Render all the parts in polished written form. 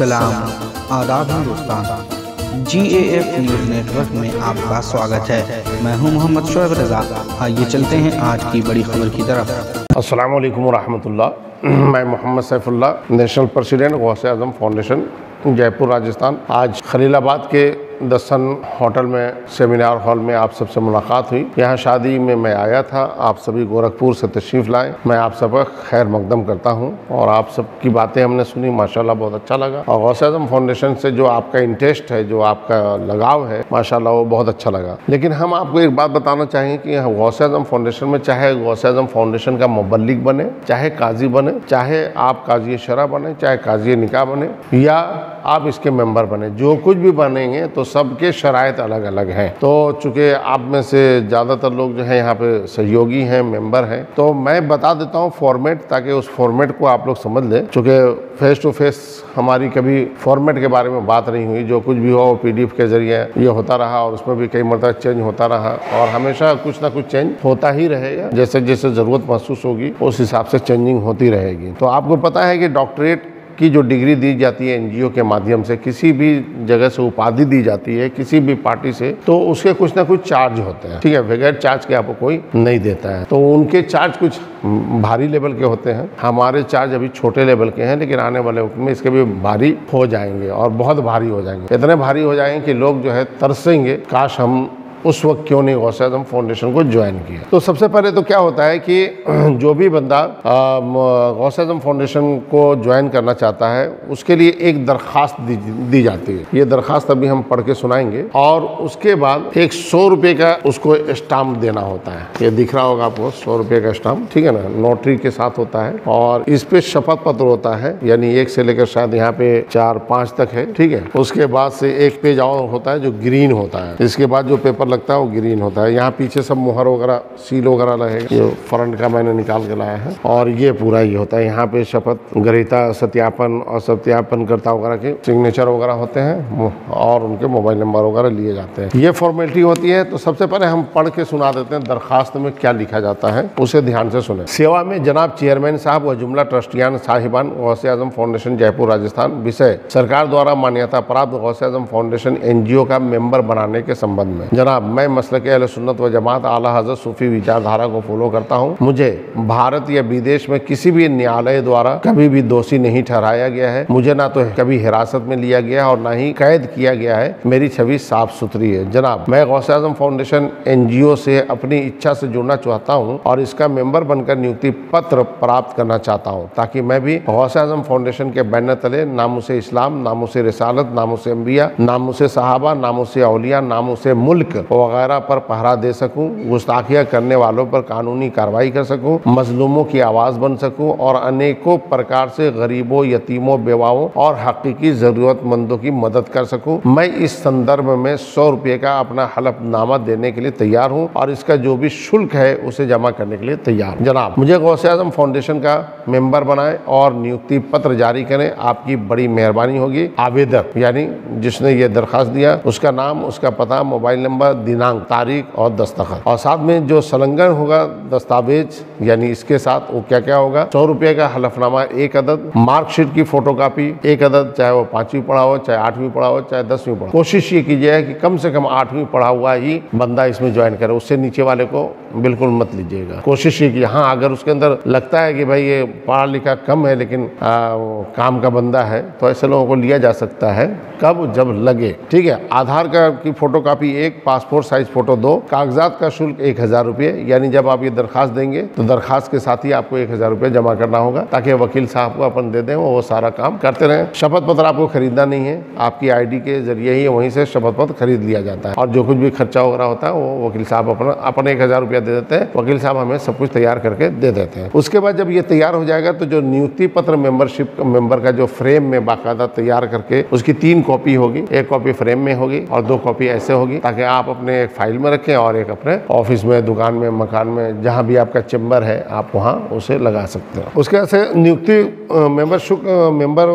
सलाम, आदाब Hindustan. GAF news network में आपका स्वागत है। मैं हूं मोहम्मद शोएब रज़ा। आइए चलते हैं आज की बड़ी खबर की तरफ। अस्सलाम वालेकुम रहमतुल्लाह। मैं मोहम्मद सैफुल्लाह, नेशनल प्रेसिडेंट गौसे आज़म फाउंडेशन जयपुर राजस्थान। आज खलीलाबाद के दसन होटल में सेमिनार हॉल में आप सबसे मुलाकात हुई। यहाँ शादी में मैं आया था, आप सभी गोरखपुर से तशरीफ़ लाए। मैं आप सबका खैर मकदम करता हूँ और आप सबकी बातें हमने सुनी, माशाल्लाह बहुत अच्छा लगा। और गौसे आज़म फाउंडेशन से जो आपका इंटरेस्ट है, जो आपका लगाव है, माशाल्लाह वो बहुत अच्छा लगा। लेकिन हम आपको एक बात बताना चाहेंगे कि गौसे आज़म फाउंडेशन में चाहे गौसे आज़म फाउंडेशन का मुबल्लिग बने, चाहे काजी बने, चाहे आप काजी शरा बने, चाहे काजी निकाह बने, या आप इसके मेंबर बने, जो कुछ भी बनेंगे तो सबके शराइत अलग अलग हैं। तो चूँकि आप में से ज़्यादातर लोग जो है यहाँ पे सहयोगी हैं, मेंबर हैं, तो मैं बता देता हूँ फॉर्मेट, ताकि उस फॉर्मेट को आप लोग समझ लें। चूँकि फेस टू फेस हमारी कभी फॉर्मेट के बारे में बात नहीं हुई, जो कुछ भी हो PDF के ज़रिए ये होता रहा और उसमें भी कई मरतबा चेंज होता रहा और हमेशा कुछ ना कुछ चेंज होता ही रहेगा। जैसे जैसे ज़रूरत महसूस होगी उस हिसाब से चेंजिंग होती रहेगी। तो आपको पता है कि डॉक्टरेट की जो डिग्री दी जाती है NGO के माध्यम से, किसी भी जगह से उपाधि दी जाती है किसी भी पार्टी से, तो उसके कुछ ना कुछ चार्ज होते हैं, ठीक है। बगैर चार्ज के आपको कोई नहीं देता है। तो उनके चार्ज कुछ भारी लेवल के होते हैं। हमारे चार्ज अभी छोटे लेवल के हैं, लेकिन आने वाले वक्त में इसके भी भारी हो जाएंगे और बहुत भारी हो जाएंगे। इतने भारी हो जाएंगे कि लोग जो है तरसेंगे, काश हम उस वक्त क्यों नहीं गौसे आज़म फाउंडेशन को ज्वाइन किया। तो सबसे पहले तो क्या होता है कि जो भी बंदा गौसे आज़म फाउंडेशन को ज्वाइन करना चाहता है, उसके लिए एक दरख्वास्त दी जाती है। ये दरख्वास्त अभी हम पढ़ के सुनाएंगे और उसके बाद एक 100 रुपये का उसको स्टाम्प देना होता है। ये दिख रहा होगा आपको 100 रुपये का स्टाम्प, ठीक है ना, नोटरी के साथ होता है। और इस पे शपथ पत्र होता है, यानी 1 से लेकर शायद यहाँ पे 4-5 तक है, ठीक है। उसके बाद से एक पेज और होता है जो ग्रीन होता है। इसके बाद जो पेपर लगता है वो ग्रीन होता है। यहाँ पीछे सब मुहर वगैरह, सील वगैरह लगेगा। ये फ्रंट का मैंने निकाल के लाया है और ये पूरा ही होता है। यहाँ पे शपथ ग्रहीता, सत्यापन और सत्यापनकर्ता वगैरह के सिग्नेचर वगैरह होते हैं और उनके मोबाइल नंबर वगैरह लिए जाते हैं। ये फॉर्मेलिटी होती है। तो सबसे पहले हम पढ़ के सुना देते हैं दरखास्त में क्या लिखा जाता है, उसे ध्यान से सुने। सेवा में जनाब चेयरमैन साहब व जुमला ट्रस्टियान साहिबान गौसे आज़म फाउंडेशन जयपुर राजस्थान। विषय सरकार द्वारा मान्यता प्राप्त गौसे आज़म फाउंडेशन NGO का मेंबर बनाने के संबंध में। जनाब, मैं मसलक अहले सुन्नत व जमात आला हज़रत सूफी विचारधारा को फॉलो करता हूँ। मुझे भारत या विदेश में किसी भी न्यायालय द्वारा कभी भी दोषी नहीं ठहराया गया है। मुझे ना तो कभी हिरासत में लिया गया और ना ही कैद किया गया है। मेरी छवि साफ सुथरी है। जनाब, मैं गौसे आज़म फाउंडेशन NGO से अपनी इच्छा से जुड़ना चाहता हूँ और इसका मेंबर बनकर नियुक्ति पत्र प्राप्त करना चाहता हूँ, ताकि मैं भी गौसे आज़म फाउंडेशन के बैनर तले नामुसे इस्लाम, नामुसे रिसालत, नामुसे अंबिया, नामुसे सहाबा, नामुसे औलिया, नामुसे मुल्क वगैरह पर पहरा दे सकूं, गुस्ताखियां करने वालों पर कानूनी कार्रवाई कर सकूं, मजलूमों की आवाज़ बन सकूं और अनेकों प्रकार से गरीबों, यतीमों, बेवाओं और हकीकी ज़रूरतमंदों की मदद कर सकूं। मैं इस संदर्भ में 100 रुपये का अपना हलफनामा देने के लिए तैयार हूं और इसका जो भी शुल्क है उसे जमा करने के लिए तैयार। जनाब, मुझे गौसे आज़म फाउंडेशन का मेंबर बनाएं और नियुक्ति पत्र जारी करें, आपकी बड़ी मेहरबानी होगी। आवेदक यानी जिसने ये दरख्वास्त दिया, उसका नाम, उसका पता, मोबाइल नंबर, दिनांक, तारीख और दस्तखत, और साथ में जो संलग्न होगा दस्तावेज, यानी इसके साथ वो क्या क्या होगा। 100 रुपये का हलफनामा 1 अदद, मार्कशीट की फोटोकॉपी 1 अदद, चाहे वो 5वीं पढ़ा हो, चाहे 8वीं पढ़ा हो, चाहे 10वीं पढ़ा। कोशिश ये कीजिए कि कम से कम 8वीं पढ़ा हुआ ही बंदा इसमें ज्वाइन करे, उससे नीचे वाले को बिल्कुल मत लीजिएगा। कोशिश ये की, हाँ अगर उसके अंदर लगता है कि भाई ये पढ़ा लिखा कम है लेकिन काम का बंदा है, तो ऐसे लोगों को लिया जा सकता है। कब? जब लगे, ठीक है। आधार कार्ड की फोटोकॉपी 1, पासपोर्ट साइज फोटो 2, कागजात का शुल्क 1000 रुपये, यानी जब आप ये दरखास्त देंगे तो दरखास्त के साथ ही आपको 1000 रुपये जमा करना होगा, ताकि वकील साहब को अपन दे दें, वो सारा काम करते रहें। शपथ पत्र आपको खरीदना नहीं है, आपकी ID के जरिए ही वहीं से शपथ पत्र खरीद लिया जाता है और जो कुछ भी खर्चा वगैरह होता है वो वकील साहब अपना 1000 रुपया दे देते हैं। वकील साहब हमें सब कुछ तैयार करके दे देते हैं। उसके बाद जब ये तैयार हो जाएगा तो जो नियुक्ति पत्र मेंबर का जो फ्रेम में बाकायदा तैयार करके उसकी 3 कॉपी होगी। 1 कॉपी फ्रेम में होगी और 2 कॉपी ऐसे होगी, ताकि आप अपने एक फाइल में रखें और एक अपने ऑफिस में, दुकान में, मकान में, जहाँ भी आपका चेम्बर नंबर है, आप वहाँ उसे लगा सकते हैं। उसके बाद से नियुक्ति मेंबर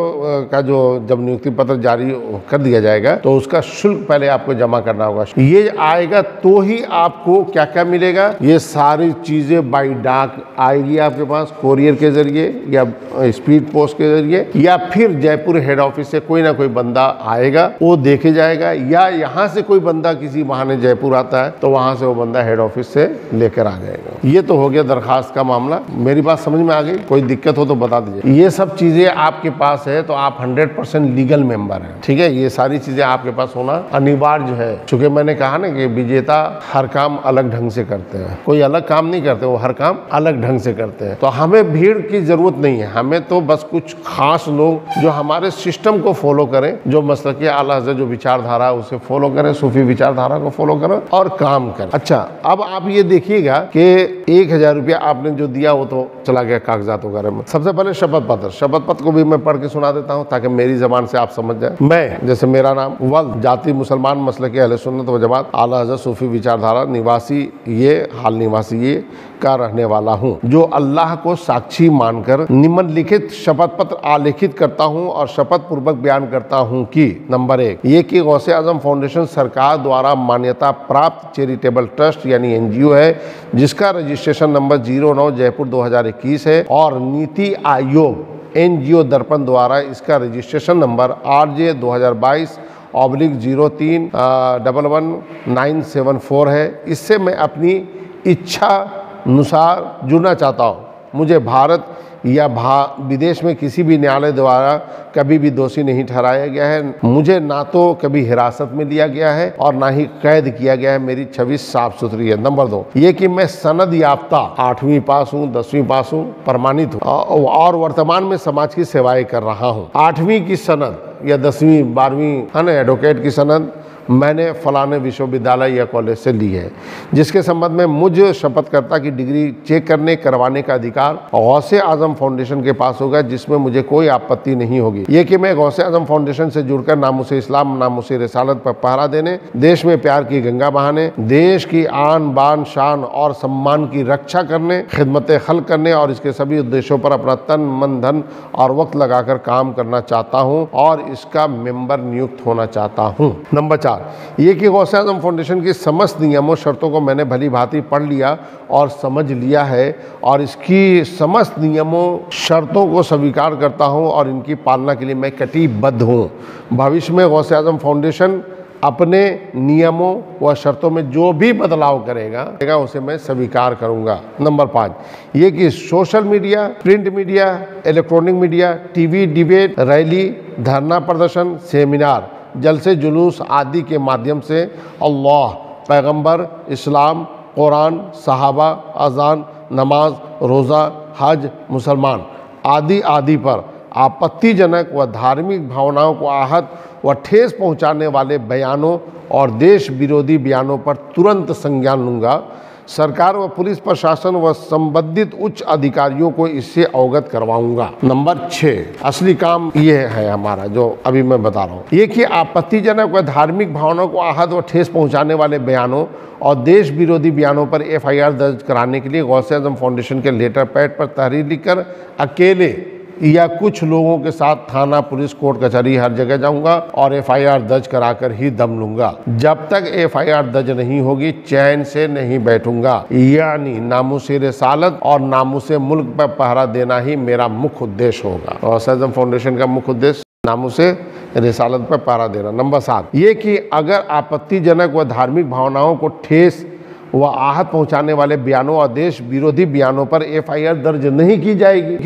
का जो जब नियुक्ति पत्र जारी कर दिया जाएगा तो उसका शुल्क पहले आपको जमा करना होगा। ये आएगा तो ही आपको क्या क्या मिलेगा, ये सारी चीजें बाई डाक आएगी आपके पास, कोरियर के जरिए या स्पीड पोस्ट के जरिए, या फिर जयपुर हेड ऑफिस से कोई ना कोई बंदा आएगा वो देखे जाएगा, या यहाँ से कोई बंदा किसी बहाने जयपुर आता है तो वहां से वो बंदा हेड ऑफिस से लेकर आ जाएगा। ये तो हो गया दरखास्त का मामला। मेरी बात समझ में आ गई? कोई दिक्कत हो तो बता दीजिए। ये सब चीजें आपके पास है तो आप 100% लीगल मेंबर हैं, ठीक है। ये सारी चीजें आपके पास होना अनिवार्य है। चूंकि मैंने कहा ना कि विजेता हर काम अलग ढंग से करते हैं, कोई अलग काम नहीं करते, वो हर काम अलग ढंग से करते हैं। तो हमें भीड़ की जरूरत नहीं है, हमें तो बस कुछ खास लोग जो हमारे सिस्टम को फॉलो करें, जो मसलक आला हज़रत जो विचारधारा उसे फॉलो करें, सूफी विचारधारा को फॉलो करें और काम करें। अच्छा, अब आप ये देखिएगा कि 1000 रुपया आपने जो दिया वो तो चला गया कागजात वगैरह में। सबसे पहले शपथ पत्र को भी मैं पढ़ के सुना देता हूँ ताकि मेरी जबान से आप समझ जाए। मैं, जैसे मेरा नाम, वल्द, जाति मुसलमान, मसलक अहले सुन्नत व जमात, आला हज़रत सूफी विचारधारा, निवासी ये, हाल निवासी ये का रहने वाला हूँ, जो अल्लाह को साक्षी मानकर निम्नलिखित शपथ पत्र आलेखित करता हूँ और शपथ पूर्वक बयान करता हूँ कि नंबर 1, ये कि गौसे आजम फाउंडेशन सरकार द्वारा मान्यता प्राप्त चैरिटेबल ट्रस्ट यानी NGO है, जिसका रजिस्ट्रेशन नंबर 09 जयपुर 2021 है, और नीति आयोग NGO दर्पण द्वारा इसका रजिस्ट्रेशन नंबर RJ 2022/03111974 है। इससे मैं अपनी इच्छा अनुसार जुड़ना चाहता हूँ। मुझे भारत या विदेश में किसी भी न्यायालय द्वारा कभी भी दोषी नहीं ठहराया गया है। मुझे ना तो कभी हिरासत में लिया गया है और ना ही कैद किया गया है। मेरी छवि साफ सुथरी है। नंबर 2, ये कि मैं सनद याफ्ता 8वीं पास हूँ, 10वीं पास हूँ, प्रमाणित हूँ और वर्तमान में समाज की सेवाएं कर रहा हूँ। 8वीं की सनद या 10वीं 12वीं है ना, एडवोकेट की सनद मैंने फलाने विश्वविद्यालय या कॉलेज से ली है, जिसके संबंध में मुझ शपथकर्ता की डिग्री चेक करवाने का अधिकार गौसे आजम फाउंडेशन के पास होगा, जिसमें मुझे कोई आपत्ति नहीं होगी। ये कि मैं गौसे आजम फाउंडेशन से जुड़कर नामुसे इस्लाम, नामुसे रिसालत पर पहरा देने, देश में प्यार की गंगा बहाने, देश की आन बान शान और सम्मान की रक्षा करने, खिदमत खल्क करने और इसके सभी उद्देश्यों पर अपना तन मन धन और वक्त लगाकर काम करना चाहता हूँ और इसका मेंबर नियुक्त होना चाहता हूँ। नंबर 4, ये कि गौसे आजम फाउंडेशन की समस्त नियमों शर्तों को मैंने भली भांति पढ़ लिया और समझ लिया है और इसकी समस्त नियमों शर्तों को स्वीकार करता हूं और इनकी पालना के लिए मैं कटिबद्ध हूं। भविष्य में गौसे आजम फाउंडेशन अपने नियमों व शर्तों में जो भी बदलाव करेगा उसे मैं स्वीकार करूंगा। नंबर 5, ये कि social media, print media, electronic media, TV, debate, rally, धरना प्रदर्शन, सेमिनार, जलसे जुलूस आदि के माध्यम से अल्लाह, पैगंबर, इस्लाम, कुरान, सहाबा, अजान, नमाज, रोज़ा, हज, मुसलमान आदि पर आपत्तिजनक व धार्मिक भावनाओं को आहत व ठेस पहुंचाने वाले बयानों और देश विरोधी बयानों पर तुरंत संज्ञान लूँगा। सरकार व पुलिस प्रशासन व संबंधित उच्च अधिकारियों को इससे अवगत करवाऊंगा। नंबर 6, असली काम ये है हमारा जो अभी मैं बता रहा हूँ, ये कि आपत्तिजनक व धार्मिक भावनाओं को आहत व ठेस पहुंचाने वाले बयानों और देश विरोधी बयानों पर FIR दर्ज कराने के लिए गौसे आजम फाउंडेशन के लेटर पैड पर तहरीर लिखकर अकेले या कुछ लोगों के साथ थाना, पुलिस, कोर्ट कचहरी हर जगह जाऊंगा और FIR दर्ज कराकर ही दम लूंगा। जब तक FIR दर्ज नहीं होगी चैन से नहीं बैठूंगा। यानी नामुसे रिसालत और नामुसे मुल्क पर पहरा देना ही मेरा मुख्य उद्देश्य होगा। गौसे आजम फाउंडेशन का मुख्य उद्देश्य नामुसे रिसालत पर पहरा देना। नंबर 7, ये कि अगर आपत्तिजनक व धार्मिक भावनाओं को ठेस व आहत पहुंचाने वाले बयानों और देश विरोधी बयानों पर FIR दर्ज नहीं की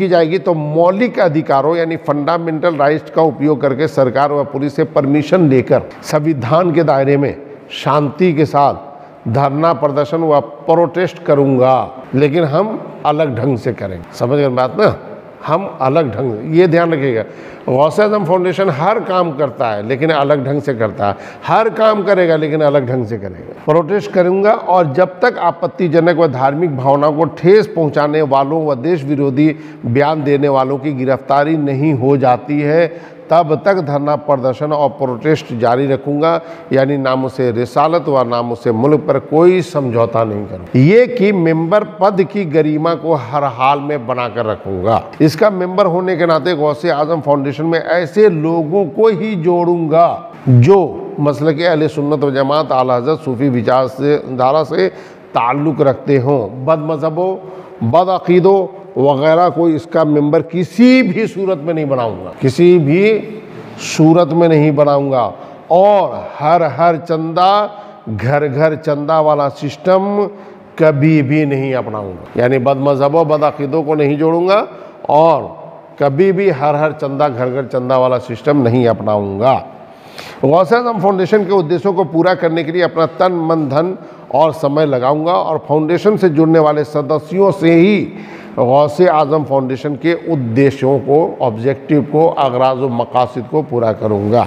जाएगी तो मौलिक अधिकारों यानी फंडामेंटल राइट्स का उपयोग करके सरकार व पुलिस से परमिशन लेकर संविधान के दायरे में शांति के साथ धरना प्रदर्शन व प्रोटेस्ट करूंगा, लेकिन हम अलग ढंग से करेंगे। समझ गए बात ना, हम अलग ढंग, ये ध्यान रखिएगा। गौसे आजम फाउंडेशन हर काम करता है लेकिन अलग ढंग से करता है, हर काम करेगा लेकिन अलग ढंग से करेगा। प्रोटेस्ट करूंगा और जब तक आपत्तिजनक व धार्मिक भावनाओं को ठेस पहुंचाने वालों व देश विरोधी बयान देने वालों की गिरफ्तारी नहीं हो जाती है तब तक धरना प्रदर्शन और प्रोटेस्ट जारी रखूंगा, यानी नामुसे रिसालत व नामुसे मुल्क पर कोई समझौता नहीं करूंगा। ये कि मेंबर पद की गरिमा को हर हाल में बनाकर रखूंगा। इसका मेंबर होने के नाते गौसे आजम फाउंडेशन में ऐसे लोगों को ही जोड़ूंगा जो मसलक अहले सुन्नत व जमात, आला हज़रत, सूफी विचार से धारा से ताल्लुक़ रखते हों। बद मज़हबों, बद अक़ीदों वगैरह को इसका मेंबर किसी भी सूरत में नहीं बनाऊंगा, किसी भी सूरत में नहीं बनाऊंगा। और हर चंदा घर घर चंदा वाला सिस्टम कभी भी नहीं अपनाऊंगा, यानी बद मज़हबों, बद अक़ीदों को नहीं जोड़ूंगा और कभी भी हर चंदा घर घर चंदा वाला सिस्टम नहीं अपनाऊंगा। गौसे आज़म फाउंडेशन के उद्देश्यों को पूरा करने के लिए अपना तन, मन, धन और समय लगाऊंगा और फाउंडेशन से जुड़ने वाले सदस्यों से ही गौसे आज़म फाउंडेशन के उद्देश्यों को, ऑब्जेक्टिव को, अगराज़ व मकासद को पूरा करूंगा।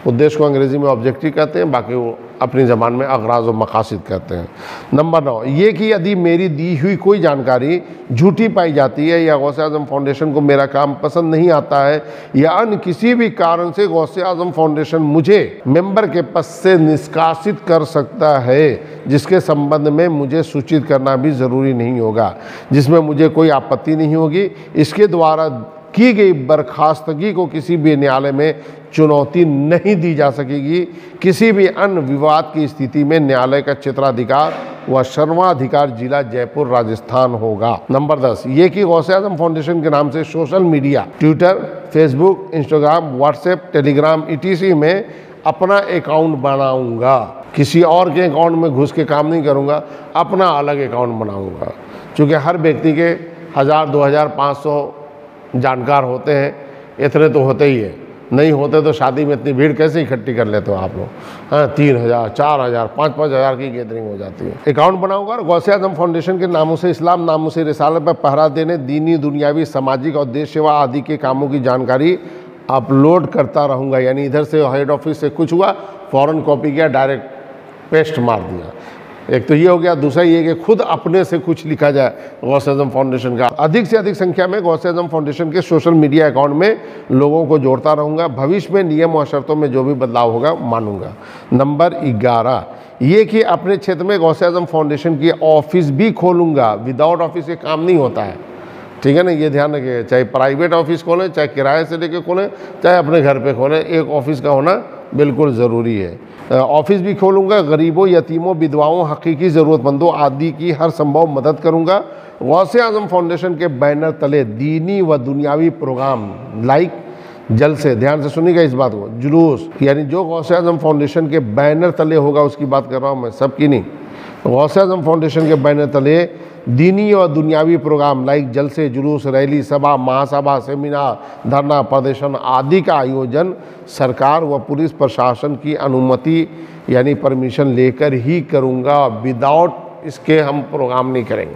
उद्देश्य को अंग्रेज़ी में ऑब्जेक्टिव कहते हैं, बाकी वो अपनी ज़बान में अगराज़ व मकासद कहते हैं। नंबर 9, ये कि यदि मेरी दी हुई कोई जानकारी झूठी पाई जाती है या गौसे आज़म फाउंडेशन को मेरा काम पसंद नहीं आता है या अन्य किसी भी कारण से गौसे आज़म फाउंडेशन मुझे मेंबर के पद से निष्कासित कर सकता है, जिसके संबंध में मुझे सूचित करना भी ज़रूरी नहीं होगा, जिसमें मुझे कोई आपत्ति नहीं होगी, इसके द्वारा की गई बर्खास्तगी को किसी भी न्यायालय में चुनौती नहीं दी जा सकेगी। किसी भी अन्य विवाद की स्थिति में न्यायालय का क्षेत्राधिकार व शर्माधिकार जिला जयपुर राजस्थान होगा। नंबर 10, ये कि गौसे आज़म फाउंडेशन के नाम से social media, Twitter, Facebook, Instagram, WhatsApp, Telegram etc में अपना अकाउंट बनाऊंगा। किसी और के अकाउंट में घुस के काम नहीं करूंगा, अपना अलग अकाउंट बनाऊंगा। चूँकि हर व्यक्ति के 1000, 2000, 500 जानकार होते हैं, इतने तो होते ही है, नहीं होते तो शादी में इतनी भीड़ कैसे इकट्ठी कर लेते हो आप लोग। हाँ, 3000, 4000, 5-5 की गैदरिंग हो जाती है। अकाउंट बनाऊंगा और गौसे आज़म फाउंडेशन के नामों से इस्लाम, नामों से रिसालत पर पहरा देने, दीनी, दुनियावी, सामाजिक और देश सेवा आदि के कामों की जानकारी अपलोड करता रहूँगा। यानी इधर से हेड ऑफिस से कुछ हुआ, फ़ौरन कॉपी किया, डायरेक्ट पेस्ट मार दिया। एक तो ये हो गया, दूसरा ये कि खुद अपने से कुछ लिखा जाए गौसे आज़म फाउंडेशन का। अधिक से अधिक संख्या में गौसे आज़म फाउंडेशन के सोशल मीडिया अकाउंट में लोगों को जोड़ता रहूँगा। भविष्य में नियम और शर्तों में जो भी बदलाव होगा मानूंगा। नंबर 11, ये कि अपने क्षेत्र में गौसे आज़म फाउंडेशन की ऑफिस भी खोलूँगा। विदाउट ऑफिस ये काम नहीं होता है, ठीक है ना, ये ध्यान रखिए। चाहे प्राइवेट ऑफिस खोलें, चाहे किराए से लेके खोलें, चाहे अपने घर पे खोलें, एक ऑफिस का होना बिल्कुल ज़रूरी है। ऑफिस भी खोलूँगा। गरीबों, यतीमों, विधवाओं, हकीकी ज़रूरतमंदों आदि की हर संभव मदद करूँगा। गौसे आज़म फाउंडेशन के बैनर तले दीनी व दुनियावी प्रोग्राम लाइक जलसे, ध्यान से सुनिएगा इस बात को, जुलूस, यानी जो गौसे आज़म फाउंडेशन के बैनर तले होगा उसकी बात कर रहा हूँ मैं, सबकी नहीं। गौसे आज़म फाउंडेशन के बैनर तले दीनी और दुनियावी प्रोग्राम लाइक जलसे, जुलूस, रैली, सभा, महासभा, सेमिनार, धरना प्रदर्शन आदि का आयोजन सरकार व पुलिस प्रशासन की अनुमति यानी परमिशन लेकर ही करूँगा। विदाउट इसके हम प्रोग्राम नहीं करेंगे।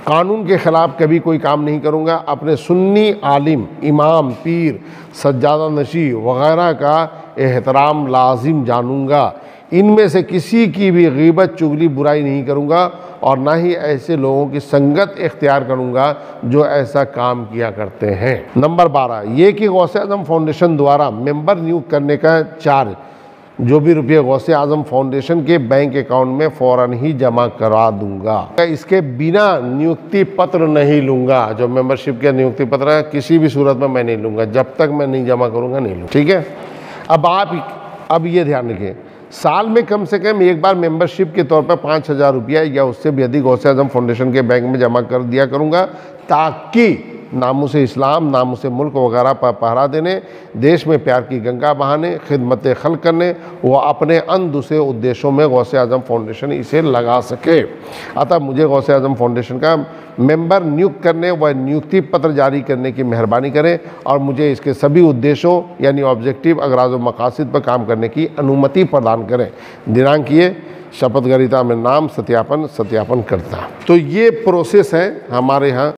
कानून के ख़िलाफ़ कभी कोई काम नहीं करूँगा। अपने सुन्नी आलिम, इमाम, पीर, सज्जादा नशी वगैरह का एहतराम लाजिम जानूँगा। इनमें से किसी की भी ग़ीबत, चुगली, बुराई नहीं करूँगा और ना ही ऐसे लोगों की संगत इख्तियार करूँगा जो ऐसा काम किया करते हैं। नंबर 12, ये कि गौसे आज़म फाउंडेशन द्वारा मेंबर नियुक्त करने का चार्ज जो भी रुपये गौसे आज़म फाउंडेशन के बैंक अकाउंट में फ़ौरन ही जमा करा दूंगा। इसके बिना नियुक्ति पत्र नहीं लूँगा। जो मेंबरशिप के नियुक्ति पत्र है किसी भी सूरत में मैं नहीं लूँगा, जब तक मैं नहीं जमा करूँगा नहीं लूँ, ठीक है। अब ये ध्यान रखें, साल में कम से कम एक बार मेंबरशिप के तौर पर 5000 रुपया या उससे भी अधिक गौसे आज़म फाउंडेशन के बैंक में जमा कर दिया करूँगा, ताकि नामुसे इस्लाम, नामुसे मुल्क वगैरह पर पहरा देने, देश में प्यार की गंगा बहाने, खिदमत खल्क करने व अपने अन्य दूसरे उद्देश्यों में गौसे आज़म फाउंडेशन इसे लगा सके। अतः मुझे गौसे आज़म फाउंडेशन का मेंबर नियुक्त करने व नियुक्ति पत्र जारी करने की मेहरबानी करें और मुझे इसके सभी उद्देश्यों यानी ऑब्जेक्टिव, अगराज़ व मकासद पर काम करने की अनुमति प्रदान करें। दिनांक ये शपथ ग्रहीता में नाम सत्यापन करता। तो ये प्रोसेस है हमारे यहाँ